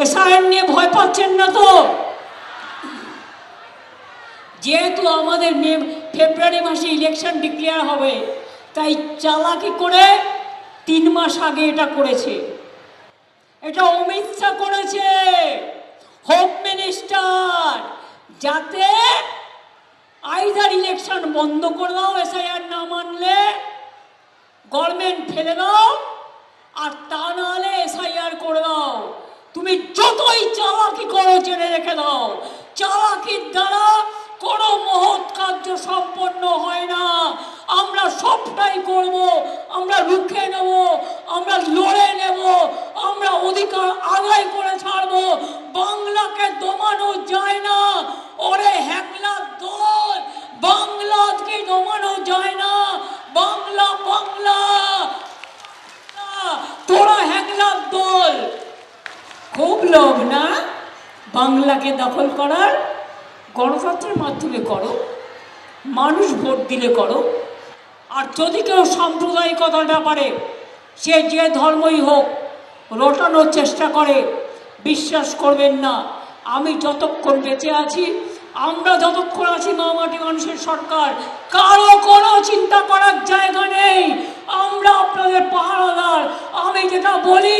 SIR নিয়ে ভয় পাচ্ছেন না তো? যেহেতু আমাদের ফেব্রুয়ারি মাসে ইলেকশন ডিক্লেয়ার হবে, তাই চালাকি করে 3 মাস আগে এটা করেছে। এটা অমিত শাহ করেছে, হোম মিনিস্টার, যাতে আইদার ইলেকশন বন্ধ করে দাও, এসআইআর না মানলে গভর্নমেন্ট ফেলে দাও, আর তা নাহলে এসআইআর করে দাও। তুমি যতই চালাকি করো জেনে রেখে দাও, চালাকির দ্বারা কোনো মহৎ কার্য সম্পন্ন হয় না। আমরা সবটাই করব, আমরা রুখে নেব, আমরা লড়ে নেব, আমরা অধিকার আদায় করে ছাড়বো। বাংলাকে দমানো যায় না। ওরে হ্যাকলার দল, বাংলাকে দমানো যায় না। বাংলা বাংলা, তোরা হ্যাকলার দল। খুব লোভ না বাংলাকে দখল করার? গণতন্ত্রের মাধ্যমে করো, মানুষ ভোট দিলে করো। আর যদি কেউ সাম্প্রদায়িকতাটা পারে, সে যে ধর্মই হোক, রটানোর চেষ্টা করে, বিশ্বাস করবেন না, আমি যতক্ষণ বেঁচে আছি, আমরা যতক্ষণ আছি মামাটি মানুষের সরকার, কারো কোনো চিন্তা করার জায়গা নেই। আমরা আপনাদের পাহারাদার। আমি যেটা বলি